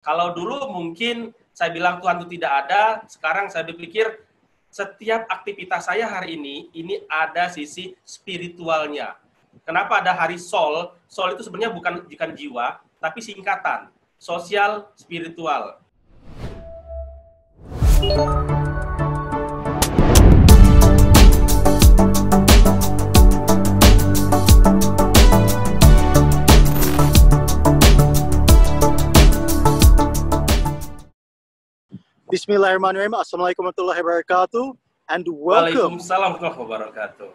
Kalau dulu mungkin saya bilang Tuhan itu tidak ada, sekarang saya berpikir setiap aktivitas saya hari ini ada sisi spiritualnya. Kenapa ada hari Sol? Sol itu sebenarnya bukan jiwa, tapi singkatan. Sosial, spiritual. Bismillahirrahmanirrahim. Assalamualaikum warahmatullahi wabarakatuh. And welcome. Waalaikumsalam warahmatullahi wabarakatuh.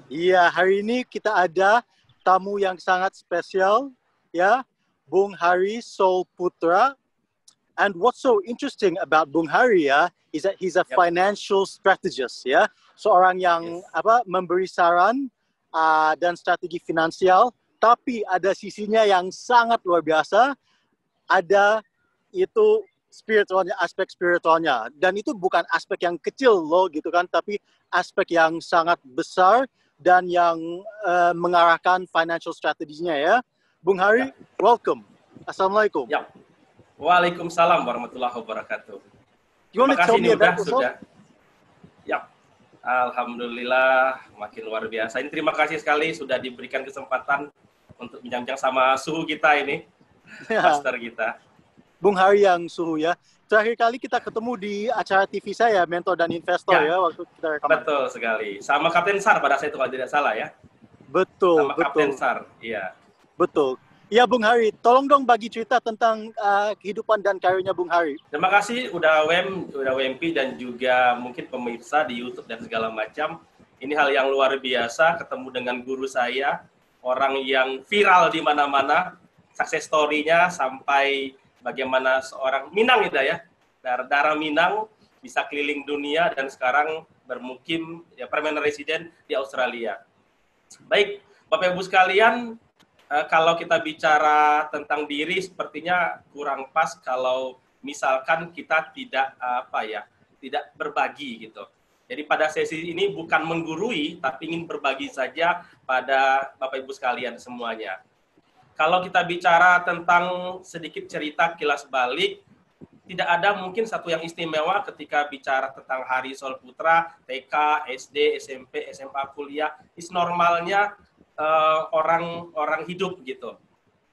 Iya, hari ini kita ada tamu yang sangat spesial, ya, Bung Hari Sol Putra. And what's so interesting about Bung Hari, ya, is that he's a financial strategist, ya, seorang yang memberi saran dan strategi finansial. Tapi ada sisinya yang sangat luar biasa. Ada itu spiritualnya, aspek spiritualnya, dan itu bukan aspek yang kecil loh gitu kan, tapi aspek yang sangat besar dan yang mengarahkan financial strateginya ya. Bung Hari, welcome. Assalamualaikum. Ya. Waalaikumsalam warahmatullahi wabarakatuh. Terima kasih nih sudah. Ya. Alhamdulillah makin luar biasa. Ini terima kasih sekali sudah diberikan kesempatan untuk bincang-bincang sama suhu kita ini, master kita. Bung Hari yang suhu ya. Terakhir kali kita ketemu di acara TV saya, Mentor dan Investor ya, waktu kita rekaman. Betul sekali. Sama Kapten Sar pada saat itu kalau tidak salah ya. Betul, sama Kapten Sar, iya. Betul. Ya Bung Hari, tolong dong bagi cerita tentang kehidupan dan karirnya Bung Hari. Terima kasih udah WMP dan juga mungkin pemirsa di YouTube dan segala macam. Ini hal yang luar biasa ketemu dengan guru saya, orang yang viral di mana-mana, success story-nya sampai bagaimana seorang Minang itu ya, darah Minang bisa keliling dunia dan sekarang bermukim ya permanent resident di Australia. Baik, Bapak Ibu sekalian, kalau kita bicara tentang diri sepertinya kurang pas kalau misalkan kita tidak tidak berbagi gitu. Jadi pada sesi ini bukan menggurui tapi ingin berbagi saja pada Bapak Ibu sekalian semuanya. Kalau kita bicara tentang sedikit cerita kilas balik, tidak ada mungkin satu yang istimewa ketika bicara tentang Hari Sol Putra, TK, SD, SMP, SMA, kuliah, normalnya orang hidup gitu.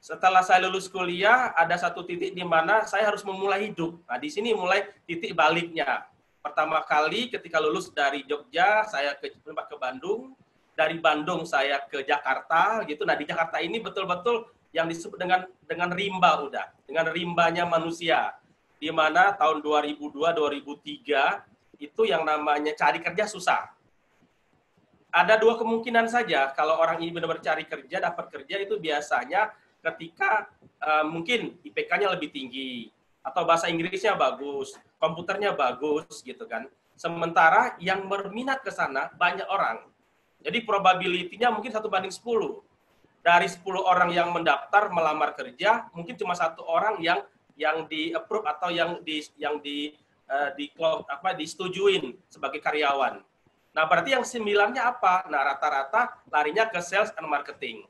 Setelah saya lulus kuliah, ada satu titik di mana saya harus memulai hidup. Nah, di sini mulai titik baliknya. Pertama kali ketika lulus dari Jogja, saya ke Bandung. Dari Bandung saya ke Jakarta gitu. Nah, di Jakarta ini betul-betul yang disebut dengan rimba dengan rimbanya manusia, di mana tahun 2002-2003 itu yang namanya cari kerja susah. Ada dua kemungkinan saja kalau orang ini benar-benar cari kerja, dapat kerja itu biasanya ketika mungkin IPK-nya lebih tinggi atau bahasa Inggrisnya bagus, komputernya bagus gitu kan. Sementara yang berminat ke sana banyak orang. Jadi probability-nya mungkin 1:10. Dari 10 orang yang mendaftar melamar kerja, mungkin cuma 1 orang yang di-approve atau yang disetujuin sebagai karyawan. Nah, berarti yang 9-nya apa? Nah, rata-rata larinya ke sales and marketing.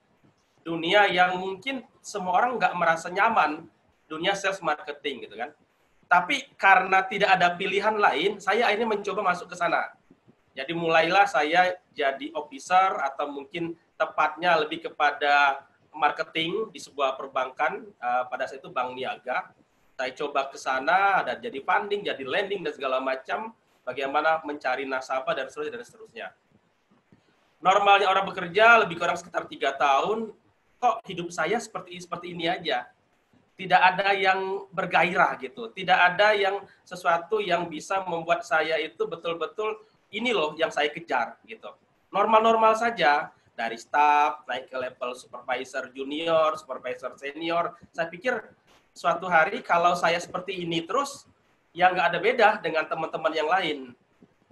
Dunia yang mungkin semua orang nggak merasa nyaman, dunia sales marketing gitu kan. Tapi karena tidak ada pilihan lain, saya akhirnya mencoba masuk ke sana. Jadi mulailah saya jadi officer atau mungkin tepatnya lebih kepada marketing di sebuah perbankan, pada saat itu Bank Niaga. Saya coba ke sana, ada jadi funding, jadi lending, dan segala macam, bagaimana mencari nasabah, dan seterusnya. Normalnya orang bekerja lebih kurang sekitar 3 tahun, kok hidup saya seperti ini aja. Tidak ada yang bergairah gitu, tidak ada yang sesuatu yang bisa membuat saya itu betul-betul, ini loh yang saya kejar gitu. Normal-normal saja. Dari staff, naik ke level supervisor junior, supervisor senior. Saya pikir suatu hari kalau saya seperti ini terus, ya nggak ada beda dengan teman-teman yang lain.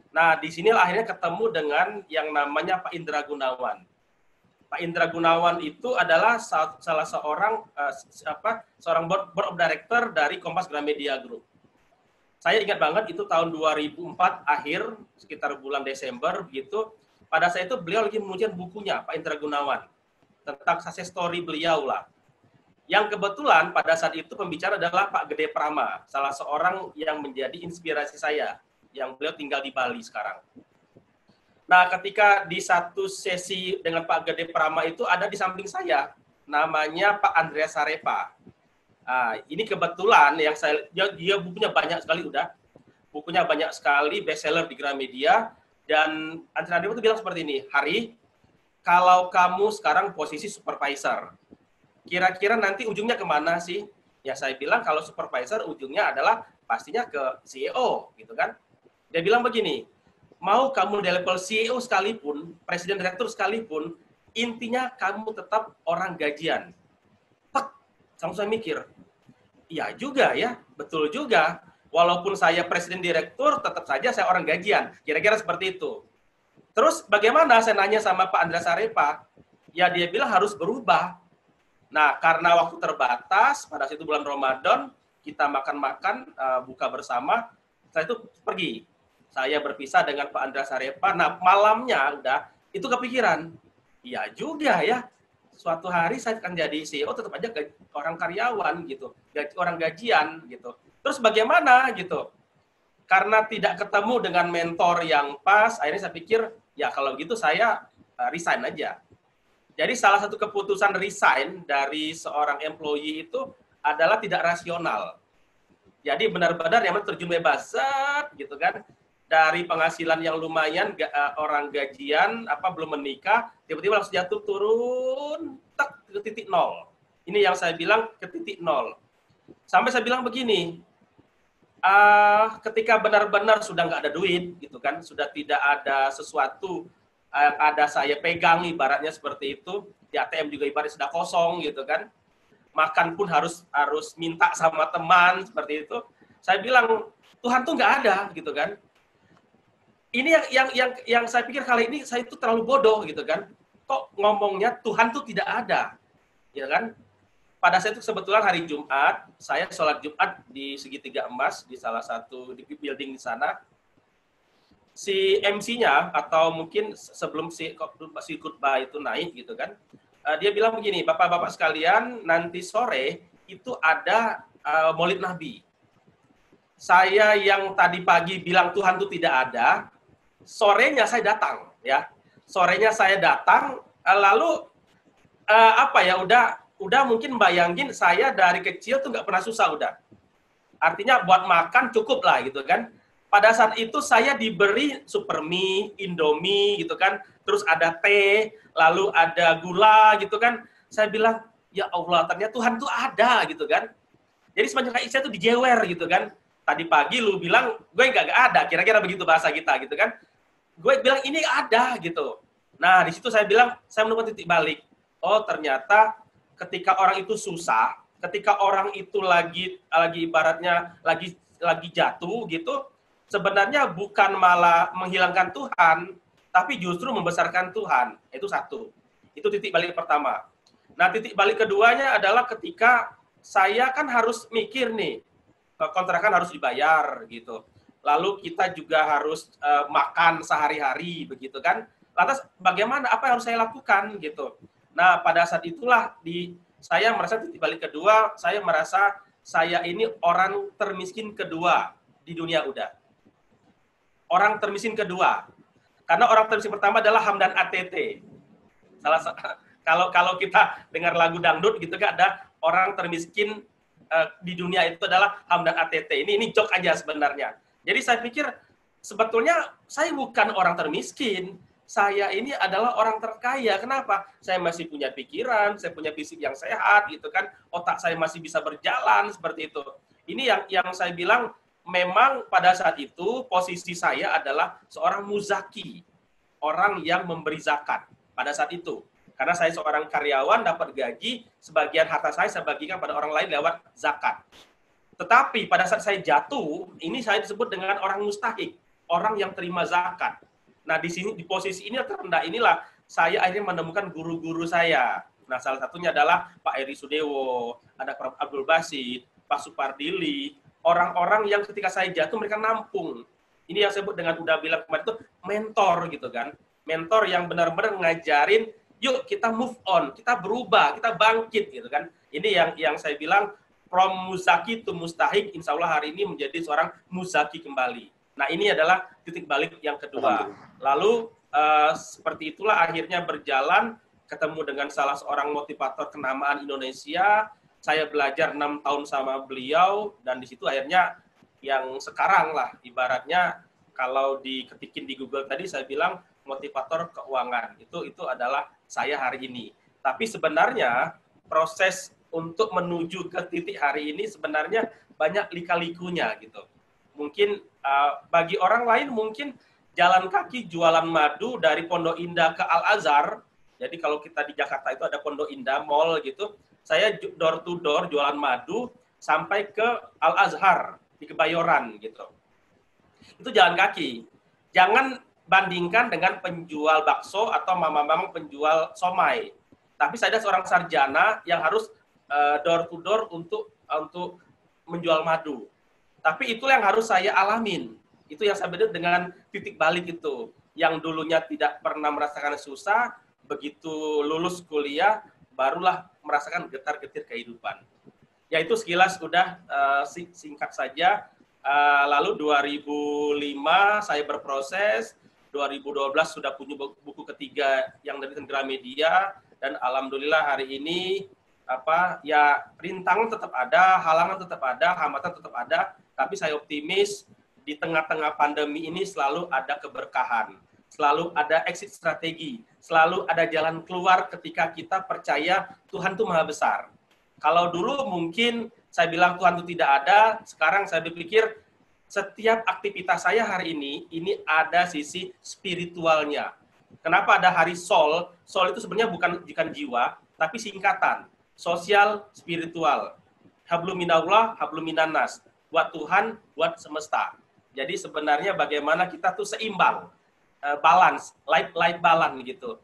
Nah, di sini akhirnya ketemu dengan yang namanya Pak Indra Gunawan. Pak Indra Gunawan itu adalah salah seorang board of director dari Kompas Gramedia Group. Saya ingat banget itu tahun 2004 akhir, sekitar bulan Desember begitu. Pada saat itu beliau lagi mengujian bukunya Pak Indra Gunawan tentang success story beliau lah. Yang kebetulan pada saat itu pembicara adalah Pak Gede Prama, salah seorang yang menjadi inspirasi saya, yang beliau tinggal di Bali sekarang. Nah, ketika di satu sesi dengan Pak Gede Prama itu ada di samping saya, namanya Pak Andreas Sarepa. Nah, ini kebetulan yang dia bukunya banyak sekali bukunya banyak sekali, bestseller di Gramedia, dan Andreas Sarepa itu bilang seperti ini, Hari, kalau kamu sekarang posisi supervisor, kira-kira nanti ujungnya kemana sih? Ya saya bilang kalau supervisor ujungnya adalah pastinya ke CEO, gitu kan. Dia bilang begini, mau kamu di level CEO sekalipun, presiden direktur sekalipun, intinya kamu tetap orang gajian. Tek, langsung saya mikir, iya juga ya, betul juga. Walaupun saya presiden direktur, tetap saja saya orang gajian. Kira-kira seperti itu. Terus bagaimana saya nanya sama Pak Andreas Sarepa? Ya dia bilang harus berubah. Nah, karena waktu terbatas, pada saat itu bulan Ramadan, kita makan-makan, buka bersama, saya itu pergi. Saya berpisah dengan Pak Andreas Sarepa. Nah, malamnya udah, itu kepikiran. Iya juga ya, suatu hari saya akan jadi CEO, tetap aja orang karyawan gitu, orang gajian gitu. Terus bagaimana gitu? Karena tidak ketemu dengan mentor yang pas, akhirnya saya pikir, ya kalau gitu saya resign aja. Jadi salah satu keputusan resign dari seorang employee itu adalah tidak rasional. Jadi benar-benar yang terjun bebas, gitu kan. Dari penghasilan yang lumayan, orang gajian, belum menikah, tiba-tiba langsung jatuh turun, tak ke titik nol. Ini yang saya bilang ke titik nol. Sampai saya bilang begini, ketika benar-benar sudah nggak ada duit, gitu kan, sudah tidak ada sesuatu yang ada saya pegang, ibaratnya seperti itu, di ATM juga ibaratnya sudah kosong, gitu kan, makan pun harus minta sama teman, seperti itu. Saya bilang, Tuhan tuh nggak ada, gitu kan. Ini yang saya pikir kali ini saya itu terlalu bodoh, gitu kan. Kok ngomongnya Tuhan tuh tidak ada, ya kan? Pada saat itu kebetulan hari Jumat, saya sholat Jumat di Segitiga Emas, di salah satu di building di sana. Si MC-nya, atau mungkin sebelum si khutbah itu naik gitu kan, dia bilang begini, Bapak-Bapak sekalian, nanti sore itu ada Maulid Nabi. Saya yang tadi pagi bilang Tuhan itu tidak ada, sorenya saya datang. Ya, sorenya saya datang, lalu udah mungkin bayangin saya dari kecil tuh nggak pernah susah udah. Artinya buat makan cukup lah gitu kan. Pada saat itu saya diberi Supermie, Indomie gitu kan. Terus ada teh, lalu ada gula gitu kan. Saya bilang, ya Allah ternyata Tuhan tuh ada gitu kan. Jadi semenjak saya tuh dijewer gitu kan. Tadi pagi lu bilang, gue nggak ada. Kira-kira begitu bahasa kita gitu kan. Gue bilang ini ada gitu. Nah di situ saya bilang, saya menemukan titik balik. Oh ternyata ketika orang itu susah, ketika orang itu lagi ibaratnya lagi jatuh gitu, sebenarnya bukan malah menghilangkan Tuhan, tapi justru membesarkan Tuhan. Itu satu. Itu titik balik pertama. Nah, titik balik keduanya adalah ketika saya kan harus mikir nih, kontrakan harus dibayar gitu. Lalu kita juga harus makan sehari-hari begitu kan. Lantas bagaimana, apa yang harus saya lakukan gitu. Nah, pada saat itulah saya merasa titik balik kedua, saya merasa saya ini orang termiskin kedua di dunia udah. Orang termiskin kedua. Karena orang termiskin pertama adalah Hamdan ATT. Kalau kita dengar lagu dangdut gitu kan, ada orang termiskin di dunia itu adalah Hamdan ATT. Ini joke aja sebenarnya. Jadi saya pikir sebetulnya saya bukan orang termiskin. Saya ini adalah orang terkaya. Kenapa? Saya masih punya pikiran, saya punya fisik yang sehat, gitu kan. Otak saya masih bisa berjalan seperti itu. Ini yang saya bilang, memang pada saat itu posisi saya adalah seorang muzaki, orang yang memberi zakat pada saat itu. Karena saya seorang karyawan, dapat gaji, sebagian harta saya bagikan pada orang lain lewat zakat. Tetapi pada saat saya jatuh, ini saya disebut dengan orang mustahik, orang yang terima zakat. Nah, di sini di posisi ini terendah inilah saya akhirnya menemukan guru-guru saya. Nah, salah satunya adalah Pak Eri Sudewo, ada Prof. Abdul Basit, Pak Supardili, orang-orang yang ketika saya jatuh mereka nampung. Ini yang saya sebut dengan udah bilang kemarin itu mentor gitu kan. Mentor yang benar-benar ngajarin, yuk kita move on, kita berubah, kita bangkit gitu kan. Ini yang saya bilang from muzaki to mustahik, insya Allah hari ini menjadi seorang muzaki kembali. Nah ini adalah titik balik yang kedua. Lalu seperti itulah akhirnya berjalan, ketemu dengan salah seorang motivator kenamaan Indonesia. Saya belajar 6 tahun sama beliau, dan di situ akhirnya yang sekarang lah ibaratnya kalau diketikin di Google tadi saya bilang motivator keuangan. Itu adalah saya hari ini. Tapi sebenarnya proses untuk menuju ke titik hari ini sebenarnya banyak lika-likunya gitu. Mungkin bagi orang lain mungkin jalan kaki jualan madu dari Pondok Indah ke Al-Azhar. Jadi kalau kita di Jakarta itu ada Pondok Indah Mall gitu. Saya door to door jualan madu sampai ke Al-Azhar di Kebayoran gitu. Itu jalan kaki. Jangan bandingkan dengan penjual bakso atau mama-mama penjual somai. Tapi saya ada seorang sarjana yang harus door to door untuk menjual madu. Tapi itu yang harus saya alamin. Itu yang saya beda dengan titik balik itu. Yang dulunya tidak pernah merasakan susah, begitu lulus kuliah, barulah merasakan getar-getir kehidupan. Ya itu sekilas udah singkat saja. Lalu 2005 saya berproses, 2012 sudah punya buku ketiga yang dari Gramedia, dan alhamdulillah hari ini ya rintangan tetap ada, halangan tetap ada, hambatan tetap ada, tapi saya optimis di tengah-tengah pandemi ini selalu ada keberkahan, selalu ada exit strategi, selalu ada jalan keluar ketika kita percaya Tuhan itu Maha Besar. Kalau dulu mungkin saya bilang Tuhan itu tidak ada, sekarang saya berpikir setiap aktivitas saya hari ini ada sisi spiritualnya. Kenapa ada hari Sol? Sol itu sebenarnya bukan jiwa, tapi singkatan. Sosial, spiritual. Hablum minallah, hablum minannas. Buat Tuhan, buat semesta. Jadi sebenarnya bagaimana kita tuh seimbang, balance, life balance gitu.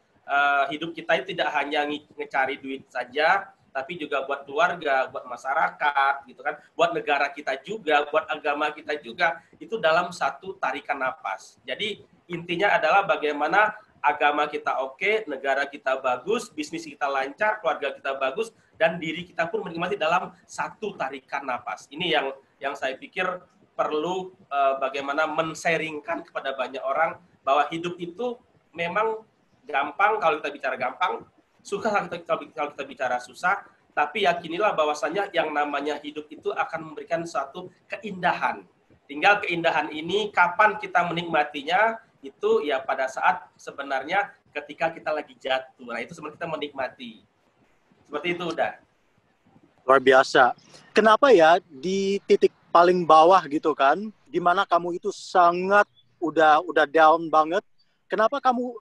Hidup kita itu tidak hanya ngecari duit saja, tapi juga buat keluarga, buat masyarakat, gitu kan, buat negara kita juga, buat agama kita juga, itu dalam satu tarikan napas. Jadi intinya adalah bagaimana agama kita oke, negara kita bagus, bisnis kita lancar, keluarga kita bagus, dan diri kita pun menikmati dalam satu tarikan napas. Ini yang saya pikir perlu bagaimana men-sharingkan kepada banyak orang bahwa hidup itu memang gampang kalau kita bicara gampang, susah kalau kita bicara susah, tapi yakinilah bahwasanya yang namanya hidup itu akan memberikan suatu keindahan. Tinggal keindahan ini kapan kita menikmatinya, itu ya pada saat sebenarnya ketika kita lagi jatuh. Nah itu sebenarnya kita menikmati. Seperti itu udah. Luar biasa. Kenapa ya di titik paling bawah gitu kan, di mana kamu itu sangat udah down banget, kenapa kamu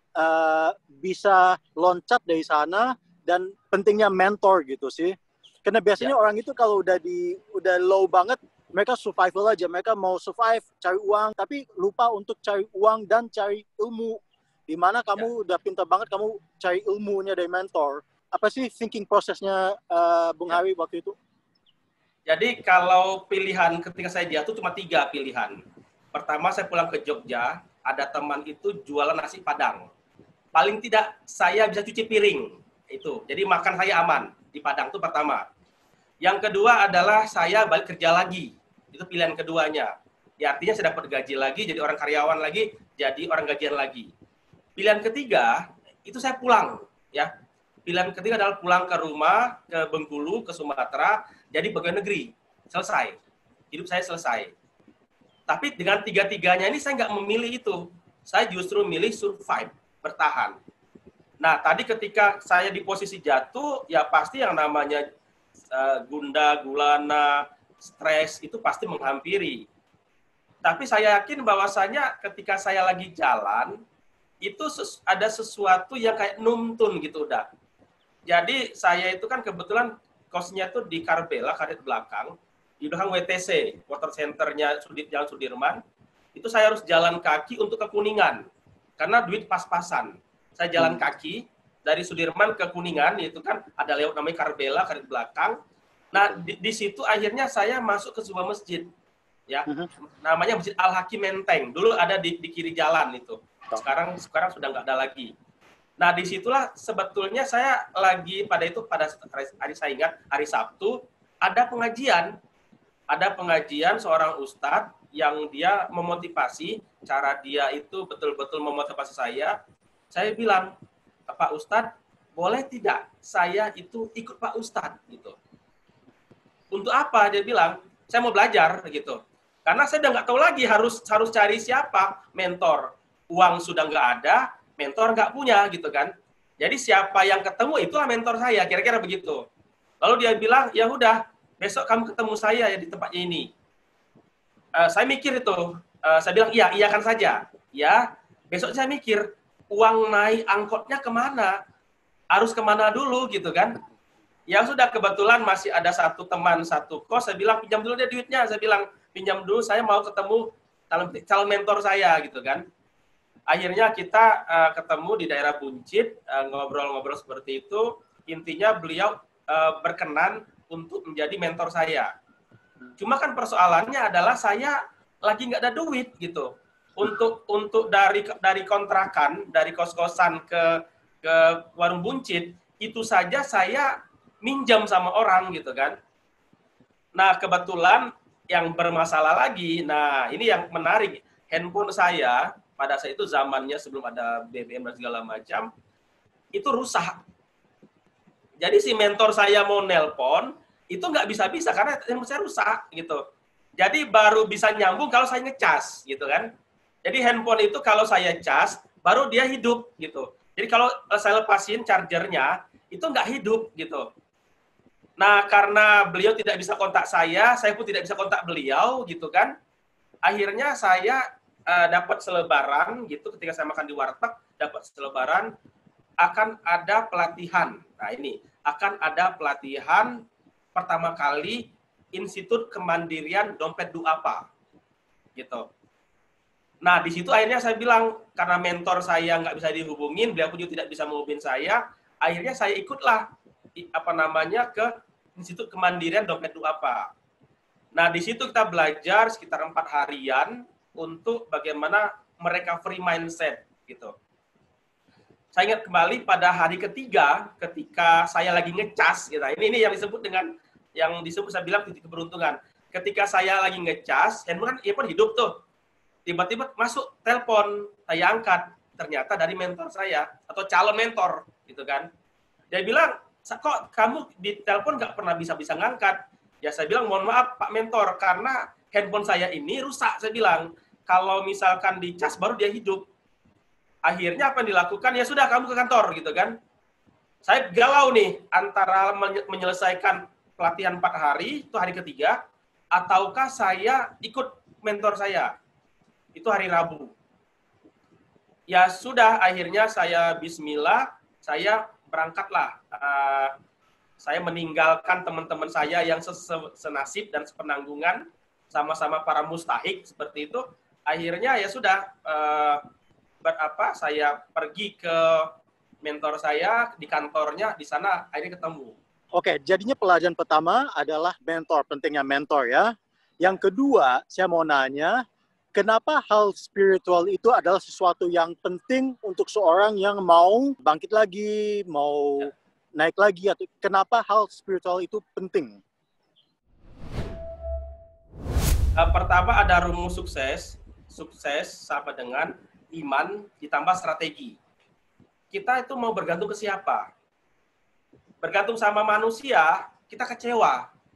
bisa loncat dari sana, dan pentingnya mentor gitu sih? Karena biasanya orang itu kalau udah low banget, mereka survival aja, mereka mau survive, cari uang, tapi lupa untuk cari uang dan cari ilmu. Di mana kamu udah pintar banget, kamu cari ilmunya dari mentor. Apa sih thinking prosesnya Bung Hari waktu itu? Jadi kalau pilihan ketika saya jatuh cuma 3 pilihan. Pertama saya pulang ke Jogja, ada teman itu jualan nasi Padang. Paling tidak saya bisa cuci piring itu. Jadi makan saya aman di Padang itu pertama. Yang kedua adalah saya balik kerja lagi. Itu pilihan keduanya. Ya artinya saya dapat gaji lagi, jadi orang karyawan lagi, jadi orang gajian lagi. Pilihan ketiga itu saya pulang, ya. Pilihan ketiga adalah pulang ke rumah, ke Bengkulu, ke Sumatera, jadi pegawai negeri. Selesai. Hidup saya selesai. Tapi dengan tiga-tiganya ini saya nggak memilih itu. Saya justru milih survive, bertahan. Nah, tadi ketika saya di posisi jatuh, ya pasti yang namanya gundah, gulana, stres itu pasti menghampiri. Tapi saya yakin bahwasanya ketika saya lagi jalan, itu ada sesuatu yang kayak nuntun gitu udah. Jadi saya itu kan kebetulan kosnya tuh di Karbela, karet belakang, di belakang WTC, Water Center-nya Jalan Sudirman. Itu saya harus jalan kaki untuk ke Kuningan, karena duit pas-pasan. Saya jalan kaki dari Sudirman ke Kuningan, itu kan ada lewat namanya Karbela, karet belakang. Nah, di situ akhirnya saya masuk ke sebuah masjid, ya, namanya Masjid Al Hakim Menteng. Dulu ada di kiri jalan itu. Sekarang sudah nggak ada lagi. Nah, disitulah sebetulnya saya lagi pada hari saya ingat hari Sabtu ada pengajian seorang ustadz yang dia memotivasi, cara dia itu betul-betul memotivasi saya. Saya bilang, Pak Ustadz, boleh tidak saya itu ikut Pak Ustadz gitu. Untuk apa? Dia bilang, saya mau belajar gitu. Karena saya udah nggak tahu lagi harus cari siapa mentor. Uang sudah nggak ada, mentor nggak punya gitu kan. Jadi siapa yang ketemu itulah mentor saya, kira-kira begitu. Lalu dia bilang, ya udah, besok kamu ketemu saya ya di tempatnya ini. Saya mikir itu, saya bilang iya, iyakan saja. Ya, besok saya mikir, uang naik angkotnya kemana? Harus kemana dulu gitu kan? Ya sudah, kebetulan masih ada satu teman satu kos, saya bilang pinjam dulu dia duitnya, saya bilang pinjam dulu, saya mau ketemu calon mentor saya gitu kan. Akhirnya kita ketemu di daerah Buncit, ngobrol-ngobrol seperti itu, intinya beliau berkenan untuk menjadi mentor saya. Cuma kan persoalannya adalah saya lagi nggak ada duit gitu. Untuk dari kontrakan, dari kos-kosan ke warung Buncit, itu saja saya minjam sama orang gitu kan. Nah, kebetulan yang bermasalah lagi, nah ini yang menarik, handphone saya pada saat itu zamannya sebelum ada BBM dan segala macam, itu rusak. Jadi si mentor saya mau nelpon, itu nggak bisa-bisa karena handphone saya rusak gitu. Jadi baru bisa nyambung kalau saya ngecas gitu kan. Jadi handphone itu kalau saya cas, baru dia hidup gitu. Jadi kalau saya lepasin chargernya, itu nggak hidup gitu. Nah, karena beliau tidak bisa kontak saya pun tidak bisa kontak beliau gitu kan. Akhirnya saya dapat selebaran gitu ketika saya makan di warteg, dapat selebaran akan ada pelatihan. Nah, ini akan ada pelatihan pertama kali Institut Kemandirian Dompet Duapa. Gitu. Nah, di situ akhirnya saya bilang, karena mentor saya nggak bisa dihubungin, beliau pun juga tidak bisa menghubungin saya, akhirnya saya ikutlah ke Institut Kemandirian Dompet Duapa. Nah, di situ kita belajar sekitar 4 harian untuk bagaimana recovery mindset gitu. Saya ingat kembali pada hari ketiga ketika saya lagi ngecas gitu. Ini yang disebut saya bilang titik keberuntungan. Ketika saya lagi ngecas, handphone hidup tuh. Tiba-tiba masuk telepon, saya angkat, ternyata dari mentor saya atau calon mentor gitu kan. Dia bilang, kok kamu di telepon nggak pernah bisa ngangkat? Ya saya bilang, mohon maaf Pak Mentor, karena handphone saya ini rusak. Saya bilang, kalau misalkan dicas baru dia hidup. Akhirnya apa yang dilakukan? Ya sudah, kamu ke kantor gitu kan. Saya galau nih antara menyelesaikan pelatihan 4 hari, itu hari ketiga, ataukah saya ikut mentor saya. Itu hari Rabu. Ya sudah, akhirnya saya bismillah, saya berangkatlah. Saya meninggalkan teman-teman saya yang senasib dan sepenanggungan, sama-sama para mustahik seperti itu. Akhirnya ya sudah, saya pergi ke mentor saya di kantornya, di sana akhirnya ketemu. Oke, jadinya pelajaran pertama adalah mentor, pentingnya mentor ya. Yang kedua, saya mau nanya, kenapa hal spiritual itu adalah sesuatu yang penting untuk seorang yang mau bangkit lagi, mau naik lagi, atau kenapa hal spiritual itu penting? Pertama ada rumus sukses sama dengan iman ditambah strategi. Kita itu mau bergantung ke siapa? Bergantung sama manusia, kita kecewa.